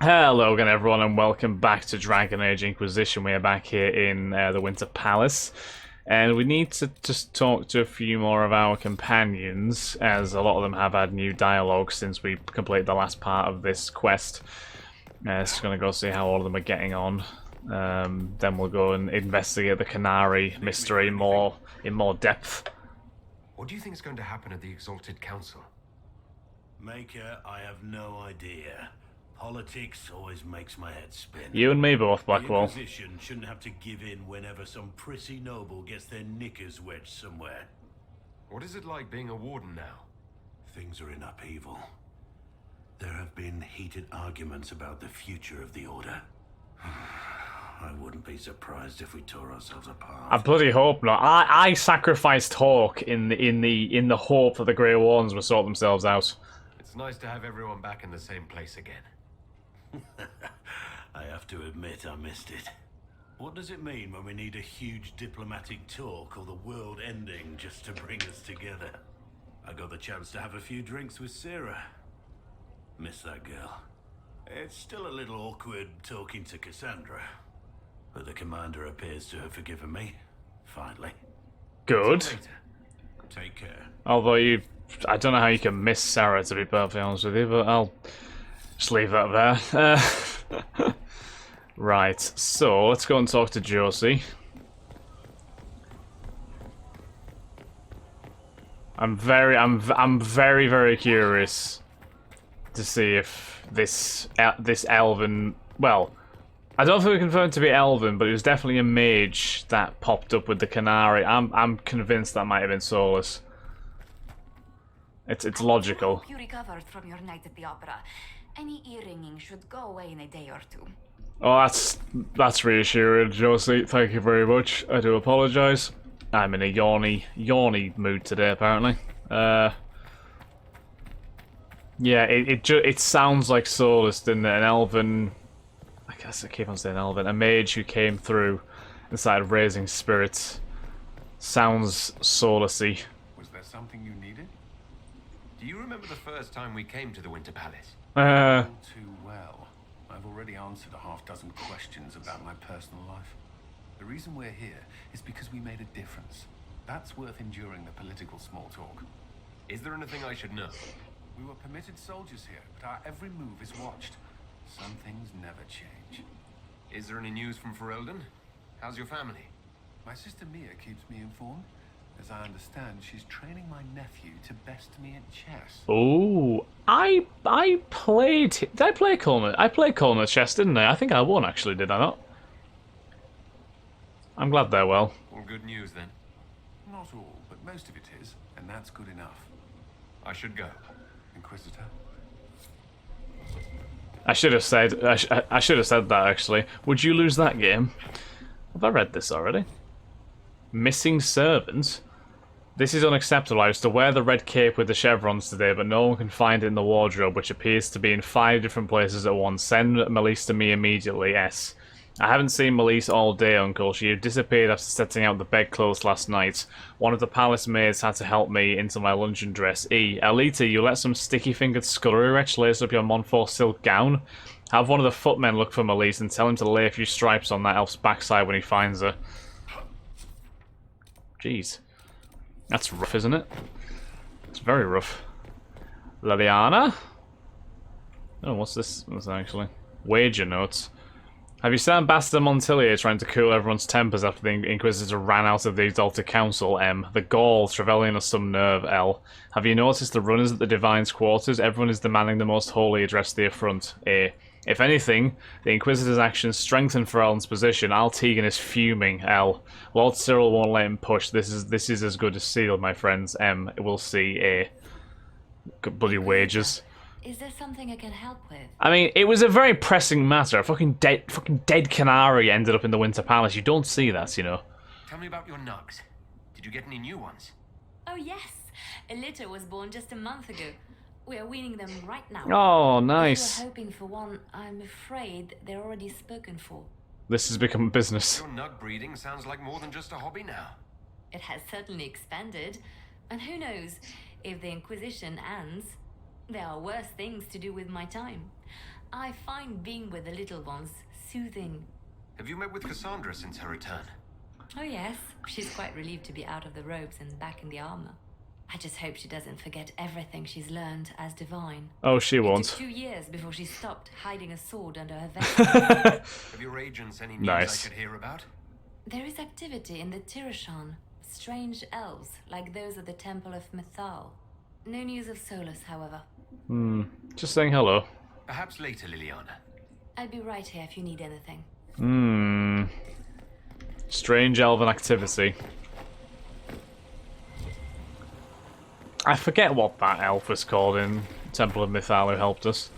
Hello again everyone and welcome back to Dragon Age Inquisition. We are back here in the Winter Palace and we need to just talk to a few more of our companions, as a lot of them have had new dialogue since we completed the last part of this quest. Just going to go see how all of them are getting on. Then we'll go and investigate the Qunari mystery in more depth. What do you think is going to happen at the Exalted Council? Maker, I have no idea. Politics always makes my head spin. You and me both, Blackwell. The Inquisition shouldn't have to give in whenever some prissy noble gets their knickers wedged somewhere. What is it like being a warden now? Things are in upheaval. There have been heated arguments about the future of the Order. I wouldn't be surprised if we tore ourselves apart. I bloody hope not. I sacrificed Hawk in the hope that the Grey Wardens would sort themselves out. It's nice to have everyone back in the same place again. I have to admit I missed it. What does it mean when we need a huge diplomatic talk or the world ending just to bring us together? I got the chance to have a few drinks with Sarah. Miss that girl. It's still a little awkward talking to Cassandra, but the commander appears to have forgiven me, finally. Good. Take care. Although I don't know how you can miss Sarah, to be perfectly honest with you, but I'll just leave that there. Right, so let's go and talk to Josie. I'm very curious to see if this elven, well, I don't think we confirmed to be elven, but it was definitely a mage that popped up with the Qunari. I'm convinced that might have been Solus. It's logical. I hope you recovered from your night at the opera. Any ear-ringing should go away in a day or two. Oh, that's reassuring, Josie. Thank you very much. I do apologise. I'm in a yawny mood today, apparently. Yeah, it sounds like Solus, didn't it? An elven. I guess I keep on saying elven. A mage who came through inside of raising spirits. Sounds Solusy. Was there something you needed? Do you remember the first time we came to the Winter Palace? All too well. I've already answered a half-dozen questions about my personal life. The reason we're here is because we made a difference. That's worth enduring the political small talk. Is there anything I should know? We were permitted soldiers here, but our every move is watched. Some things never change. Is there any news from Ferelden? How's your family? My sister Mia keeps me informed. As I understand, she's training my nephew to best me at chess. Oh, I played. Did I play Colner? I played Colner chess, didn't I? I think I won, actually. Did I not? I'm glad they're well. All good news then. Not all, but most of it is, and that's good enough. I should go. Inquisitor? I should have said. I should have said that actually. Would you lose that game? Have I read this already? Missing servants. This is unacceptable. I used to wear the red cape with the chevrons today, but no one can find it in the wardrobe, which appears to be in 5 different places at once. Send Melise to me immediately, S. I haven't seen Melise all day, Uncle. She had disappeared after setting out the bedclothes last night. One of the palace maids had to help me into my luncheon dress. E. Alita, you let some sticky-fingered scullery wretch lace up your Montfort silk gown? Have one of the footmen look for Melise and tell him to lay a few stripes on that elf's backside when he finds her. Jeez. That's rough, isn't it? It's very rough. Liliana? Oh, what's this? What's that actually? Wager notes. Have you seen Ambassador Montilier trying to cool everyone's tempers after the Inquisitor ran out of the Exalted Council, M? The Gaul, Trevelyan has some nerve, L. Have you noticed the runners at the Divine's quarters? Everyone is demanding the most holy address the affront, A. If anything, the Inquisitor's actions strengthen Ferelden's position. Al Tegan is fuming, L. Lord Cyril won't let him push. This is as good as sealed, my friends, M. We'll see, A. Good bloody wages. Is there something I can help with? I mean, it was a very pressing matter. A fucking dead Qunari ended up in the Winter Palace. You don't see that, you know. Tell me about your nugs. Did you get any new ones? Oh yes, a litter was born just a month ago. We are weaning them right now. Oh, nice. If you're hoping for one, I'm afraid they're already spoken for. This has become a business. Your nug breeding sounds like more than just a hobby now. It has certainly expanded. And who knows, if the Inquisition ends, there are worse things to do with my time. I find being with the little ones soothing. Have you met with Cassandra since her return? Oh yes, she's quite relieved to be out of the robes and back in the armor. I just hope she doesn't forget everything she's learned as divine. Oh, she It won't. took 2 years before she stopped hiding a sword under her vest. Have your agents any news Nice. I should hear about? There is activity in the Tirashan. Strange elves, like those at the Temple of Mythal. No news of Solus, however. Just saying hello. Perhaps later, Liliana. I'll be right here if you need anything. Strange elven activity. I forget what that elf was called in Temple of Mythal who helped us.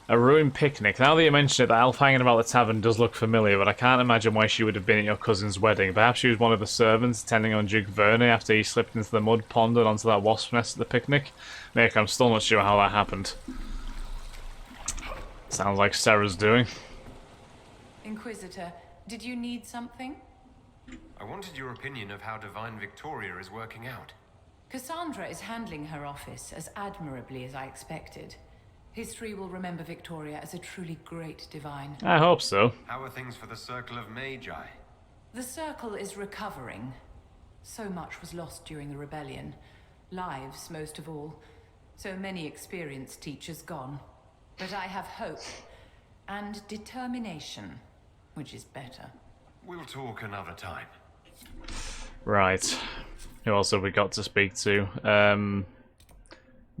A ruined picnic. Now that you mention it, the elf hanging about the tavern does look familiar, but I can't imagine why she would have been at your cousin's wedding. Perhaps she was one of the servants attending on Duke Verne after he slipped into the mud pond and onto that wasp nest at the picnic. Nick, I'm still not sure how that happened. Sounds like Sarah's doing. Inquisitor, did you need something? I wanted your opinion of how Divine Victoria is working out. Cassandra is handling her office as admirably as I expected. History will remember Victoria as a truly great divine. I hope so. How are things for the Circle of Magi? The Circle is recovering. So much was lost during the rebellion. Lives, most of all. So many experienced teachers gone. But I have hope. And determination. Which is better. We'll talk another time. Right. Who else have we got to speak to?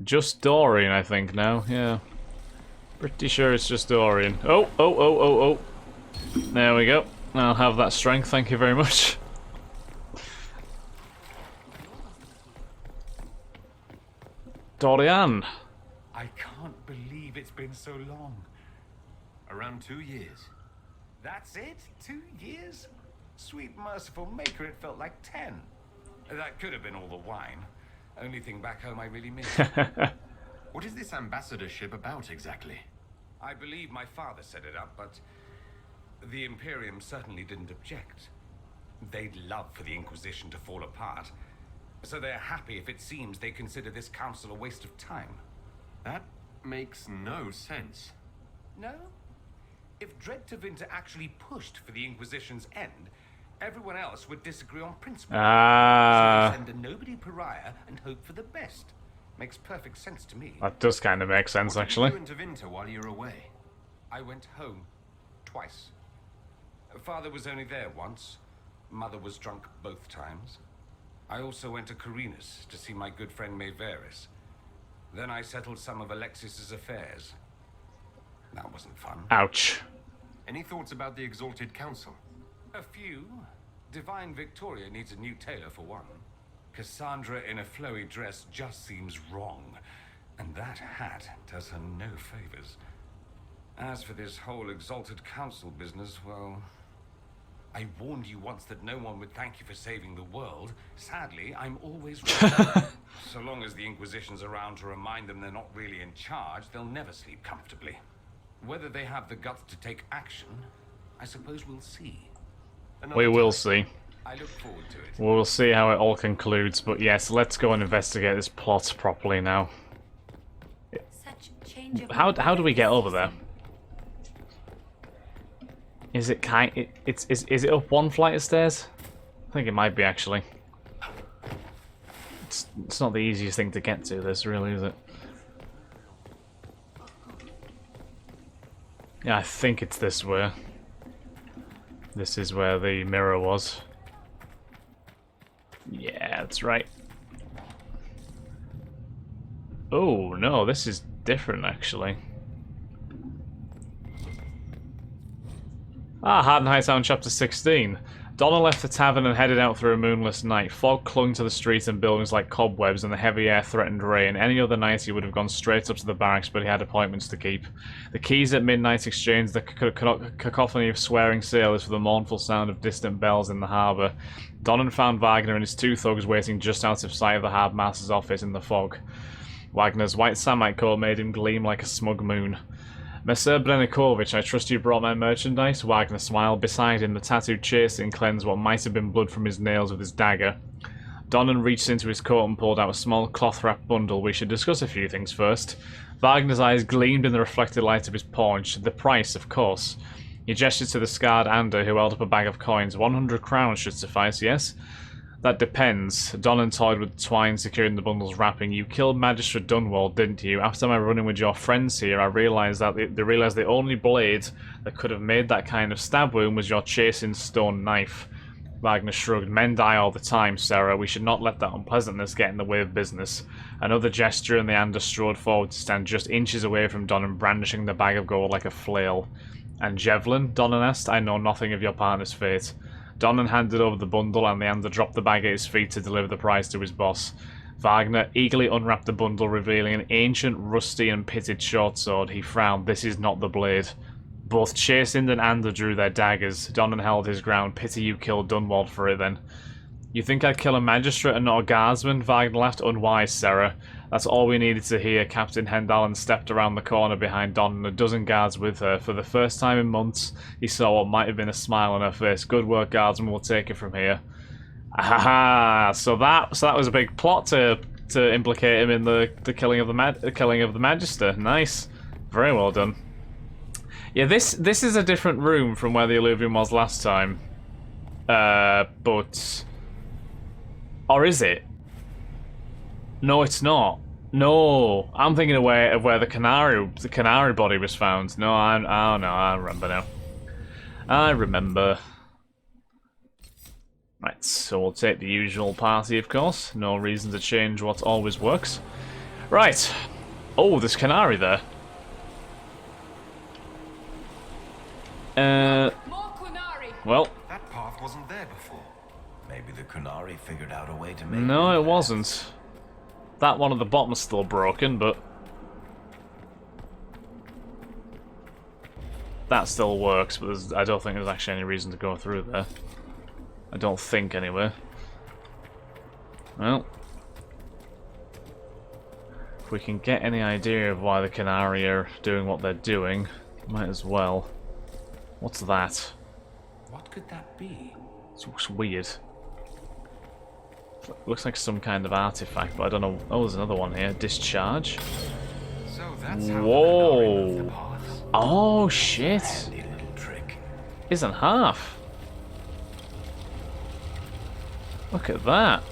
Just Dorian, I think, now. Yeah. Pretty sure it's just Dorian. Oh. There we go. I'll have that strength, thank you very much. Dorian. I can't believe it's been so long. Around 2 years. That's it? 2 years? Sweet merciful maker, it felt like 10. That could have been all the wine. Only thing back home I really miss. What is this ambassadorship about exactly? I believe my father set it up, but the Emporium certainly didn't object. They'd love for the Inquisition to fall apart, so they're happy if it seems they consider this council a waste of time. That makes no sense. No? If Dread Tevinter actually pushed for the Inquisition's end, everyone else would disagree on principle. So they send a nobody pariah and hope for the best. Makes perfect sense to me. That does kind of make sense, What actually. did you do in Tevinter while you were away? I went home. Twice. Father was only there once. Mother was drunk both times. I also went to Carinus to see my good friend Maevaris. Then I settled some of Alexis's affairs. That wasn't fun. Ouch. Any thoughts about the Exalted Council? A few. Divine Victoria needs a new tailor for one. Cassandra in a flowy dress just seems wrong. And that hat does her no favors. As for this whole Exalted Council business, well... I warned you once that no one would thank you for saving the world. Sadly, I'm always right. So long as the Inquisition's around to remind them they're not really in charge, they'll never sleep comfortably. Whether they have the guts to take action, I suppose we'll see. We will see. I look forward to it. We'll see how it all concludes, but yes, let's go and investigate this plot properly now. Such change of How do we get over there? Is it is it up one flight of stairs? I think it might be, actually. It's not the easiest thing to get to, this, really, is it? Yeah, I think it's this way. This is where the mirror was. Yeah, that's right. Oh, no, this is different, actually. Harden Hightown, Chapter 16. Donna left the tavern and headed out through a moonless night. Fog clung to the streets and buildings like cobwebs, and the heavy air threatened rain. Any other night he would have gone straight up to the barracks, but he had appointments to keep. The keys at midnight exchanged the cacophony of swearing sailors for the mournful sound of distant bells in the harbour. Donnan found Wagner and his two thugs waiting just out of sight of the harbour master's office in the fog. Wagner's white samite coat made him gleam like a smug moon. Messer Brenikovich, I trust you brought my merchandise? Wagner smiled. Beside him, the tattooed chastening cleansed what might have been blood from his nails with his dagger. Donnan reached into his coat and pulled out a small cloth-wrapped bundle. We should discuss a few things first. Wagner's eyes gleamed in the reflected light of his paunch. The price, of course. He gestured to the scarred Ander, who held up a bag of coins. 100 crowns should suffice, yes? That depends. Donnan toyed with the twine securing the bundle's wrapping. You killed Magistrate Dunwald, didn't you? After my run-in with your friends here, I realised that the only blade that could have made that kind of stab wound was your chasing stone knife. Wagner shrugged. Men die all the time, Sarah. We should not let that unpleasantness get in the way of business. Another gesture, and the Ander strode forward to stand just inches away from Donnan, brandishing the bag of gold like a flail. And Javelin? Donnan asked. I know nothing of your partner's fate. Donnan handed over the bundle, and the Ander dropped the bag at his feet to deliver the prize to his boss. Wagner eagerly unwrapped the bundle, revealing an ancient, rusty, and pitted short sword. He frowned. This is not the blade. Both Chasind and Ander drew their daggers. Donnan held his ground. Pity you killed Dunwald for it, then. You think I'd kill a magistrate and not a guardsman? Wagner laughed. Unwise, Sarah. That's all we needed to hear. Captain Hendalen stepped around the corner behind Donnan, a dozen guards with her. For the first time in months, he saw what might have been a smile on her face. Good work, guardsman. We'll take it from here. Aha! So that was a big plot to implicate him in the killing of the Magister. Nice. Very well done. Yeah, this is a different room from where the Illuvium was last time. But... Or is it? No, it's not. No, I'm thinking of where the Qunari body was found. No, I remember now. I remember. Right, so we'll take the usual party, of course. No reason to change what always works. Right. Oh, there's Qunari there. More Qunari. Well. That path wasn't there before. Maybe the Qunari figured out a way to make No, it wasn't. That one at the bottom is still broken, but that still works, but I don't think there's actually any reason to go through there. I don't think, anyway. Well, if we can get any idea of why the Qunari are doing what they're doing, might as well. What's that? What could that be? It looks weird. Looks like some kind of artifact, but I don't know. Oh, there's another one here. Discharge. So that's how Whoa. the paths. Oh, shit. Handy little trick. Isn't half. Look at that.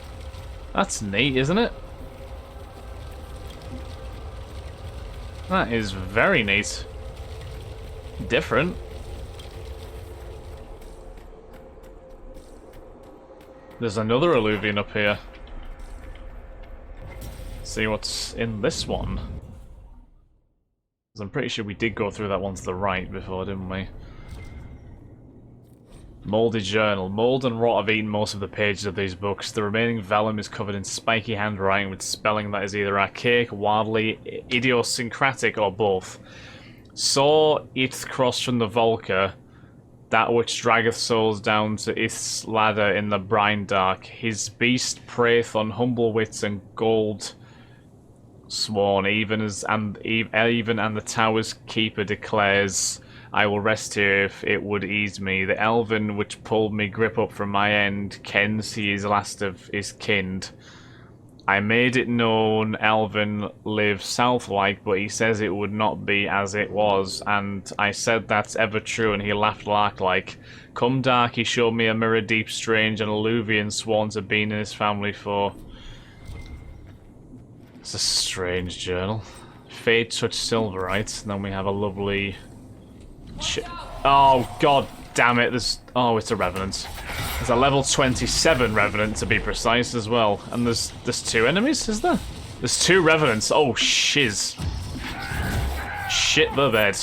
That's neat, isn't it? That is very neat. Different. There's another Illuvian up here. See what's in this one. 'Cause I'm pretty sure we did go through that one to the right before, didn't we? Mouldy journal. Mould and rot have eaten most of the pages of these books. The remaining vellum is covered in spiky handwriting with spelling that is either archaic, wildly idiosyncratic, or both. Saw ith cross from the Volker, that which draggeth souls down to ith's ladder in the brine dark. His beast preyeth on humble wits and gold sworn, even and the tower's keeper declares, I will rest here if it would ease me. The elven which pulled me grip up from my end kens he is last of his kind. I made it known Elven live south-like, but he says it would not be as it was, and I said that's ever true, and he laughed lark-like. Come dark, he showed me a mirror deep strange, and Illuvian sworn to been in his family for... It's a strange journal. Fade touched silverite, and then we have a lovely... Oh, god damn it, there's... Oh, it's a Revenant. There's a level 27 Revenant, to be precise, as well. And there's two enemies, is there? There's two Revenants. Oh, shiz. Shit the bed.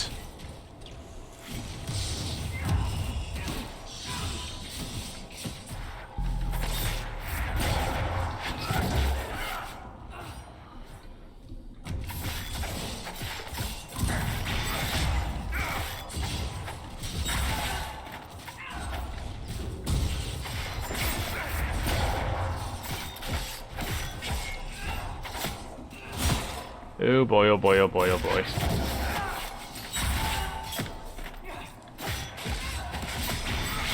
Oh boy, oh boy, oh boy, oh boy.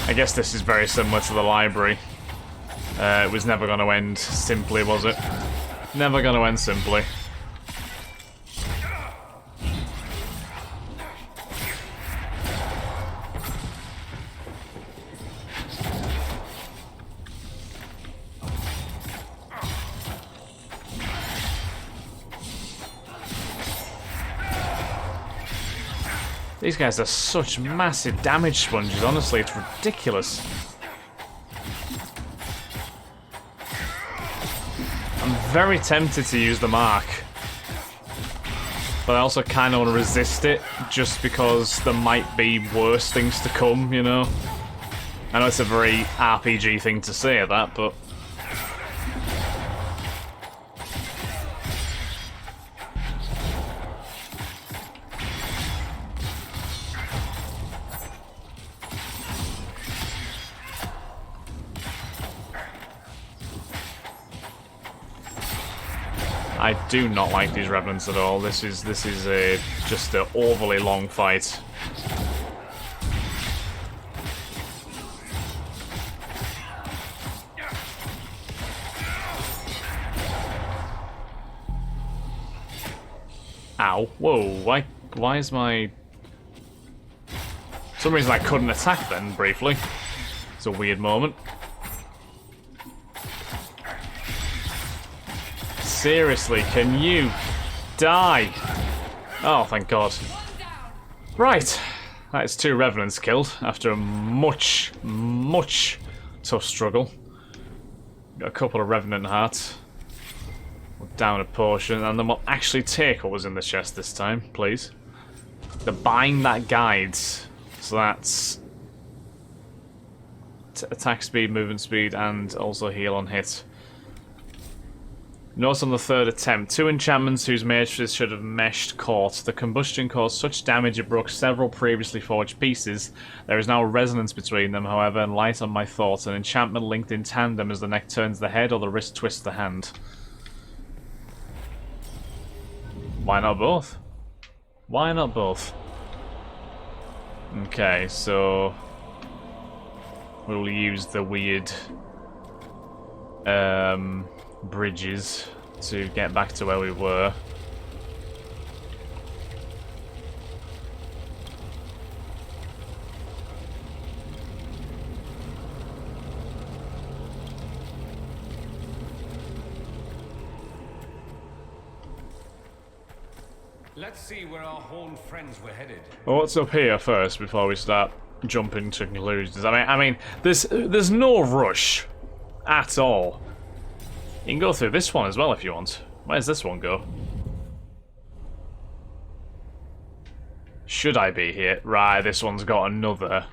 I guess this is very similar to the library. It was never going to end simply, was it? Never going to end simply. These guys are such massive damage sponges, honestly, it's ridiculous. I'm very tempted to use the mark. But I also kind of want to resist it, just because there might be worse things to come, you know? I know it's a very RPG thing to say that, but... I do not like these revenants at all. This is just an overly long fight. Ow! Whoa! Why is my? For some reason I couldn't attack then briefly. It's a weird moment. Seriously, can you die? Oh, thank God. Right, that is 2 revenants killed after a much tough struggle. Got a couple of revenant hearts. We'll down a portion, and then we'll actually take what was in the chest this time, please. The bind that guides. So that's attack speed, movement speed, and also heal on hit. Note on the 3rd attempt, 2 enchantments whose matrices should have meshed caught. The combustion caused such damage it broke several previously forged pieces. There is now a resonance between them, however, and light on my thoughts. An enchantment linked in tandem as the neck turns the head or the wrist twists the hand. Why not both? Why not both? Okay, so... we'll use the weird... bridges to get back to where we were. Let's see where our horned friends were headed. Well, what's up here first before we start jumping to conclusions? I mean, there's no rush at all. You can go through this one as well if you want. Where's this one go? Should I be here? Right, this one's got another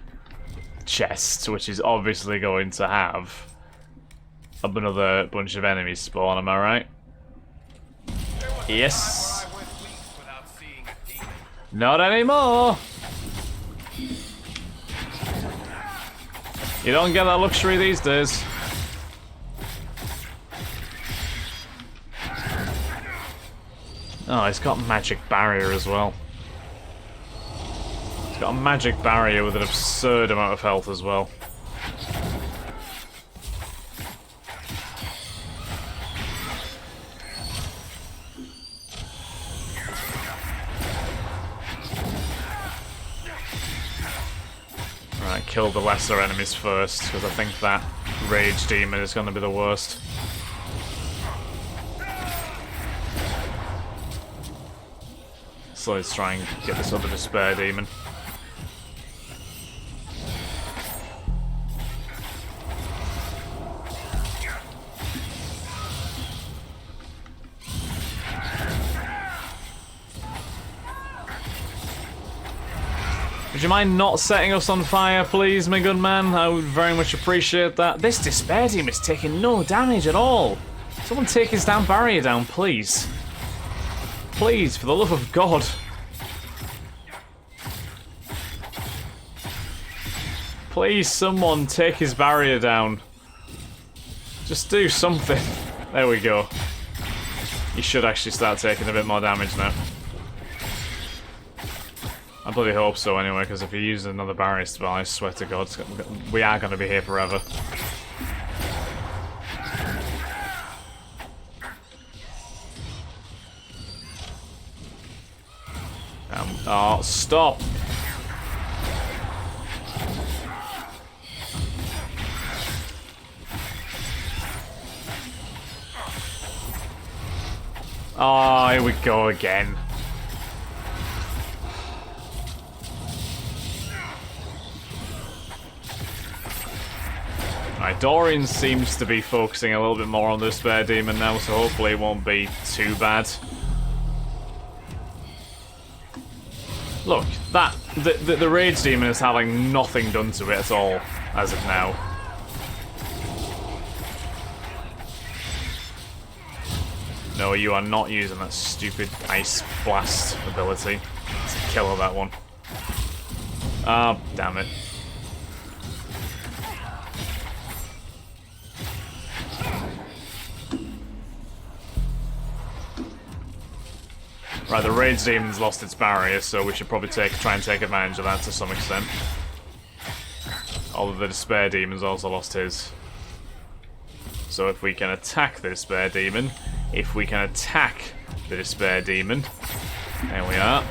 chest, which is obviously going to have another bunch of enemies spawn, am I right? Yes. Not anymore! You don't get that luxury these days. Oh, it's got magic barrier as well. It's got a magic barrier with an absurd amount of health as well. Right, kill the lesser enemies first, because I think that rage demon is going to be the worst. So let's try and get this other despair demon. Would you mind not setting us on fire, please, my good man? I would very much appreciate that. This despair demon is taking no damage at all. Someone take his damn barrier down, please. Please, for the love of God. Please, someone take his barrier down. Just do something. There we go. He should actually start taking a bit more damage now. I bloody hope so anyway, because if he uses another barrier spell, I swear to God, we are going to be here forever. Oh, stop! Oh, here we go again. Right, Dorian seems to be focusing a little bit more on the Despair Demon now, so hopefully it won't be too bad. Look, the Rage Demon is having nothing done to it at all, as of now. No, you are not using that stupid Ice Blast ability. It's a killer, that one. Ah, oh, damn it. Right, the Rage Demon's lost its barrier, so we should probably try and take advantage of that to some extent. Although the Despair Demon's also lost his. So if we can attack the Despair Demon, there we are.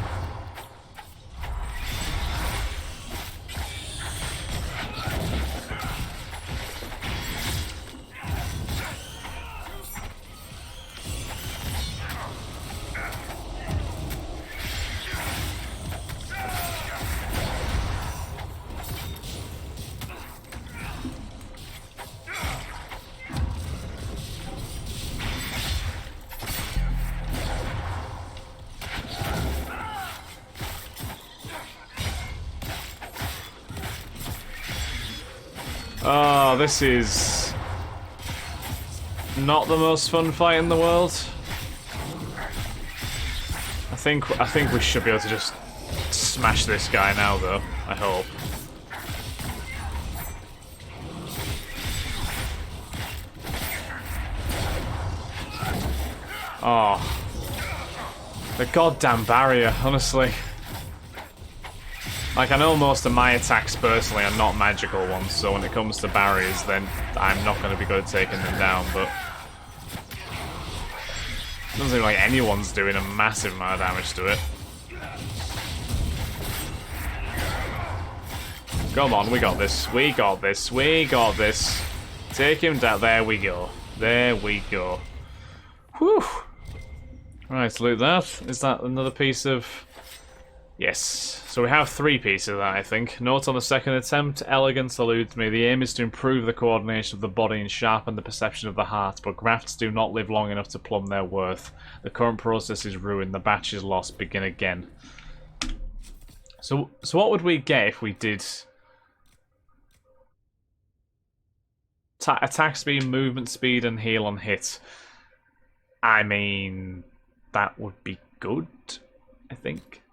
Oh, this is not the most fun fight in the world. I think we should be able to just smash this guy now, though. I hope. Oh, the goddamn barrier, honestly. Like, I know most of my attacks personally are not magical ones, so when it comes to barriers, then I'm not going to be good at taking them down, but it doesn't seem like anyone's doing a massive amount of damage to it. Come on, we got this. We got this. We got this. Take him down. There we go. There we go. Whew. Right, loot that. Is that another piece of... Yes. So we have 3 pieces of that, I think. Note on the second attempt, elegance eludes me. The aim is to improve the coordination of the body and sharpen the perception of the heart, but grafts do not live long enough to plumb their worth. The current process is ruined. The batch is lost. Begin again. So what would we get if we did... attack speed, movement speed, and heal on hit? I mean, that would be good, I think.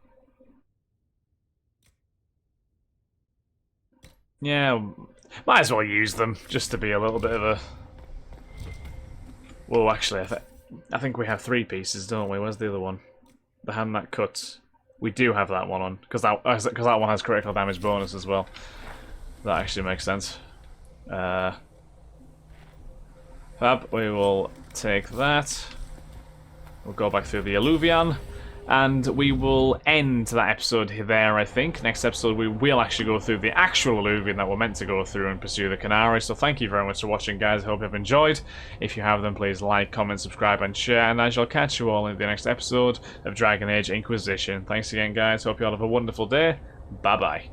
Yeah, might as well use them, just to be a little bit of a... Well, actually, I think we have 3 pieces, don't we? Where's the other one? The hand that cuts. We do have that one on, because that one has critical damage bonus as well. That actually makes sense. Fab, we will take that. We'll go back through the Alluvion. And we will end that episode there, I think. Next episode, we will actually go through the actual Alluvion that we're meant to go through and pursue the Qunari. So thank you very much for watching, guys. I hope you've enjoyed. If you have, then please like, comment, subscribe, and share. And I shall catch you all in the next episode of Dragon Age Inquisition. Thanks again, guys. Hope you all have a wonderful day. Bye-bye.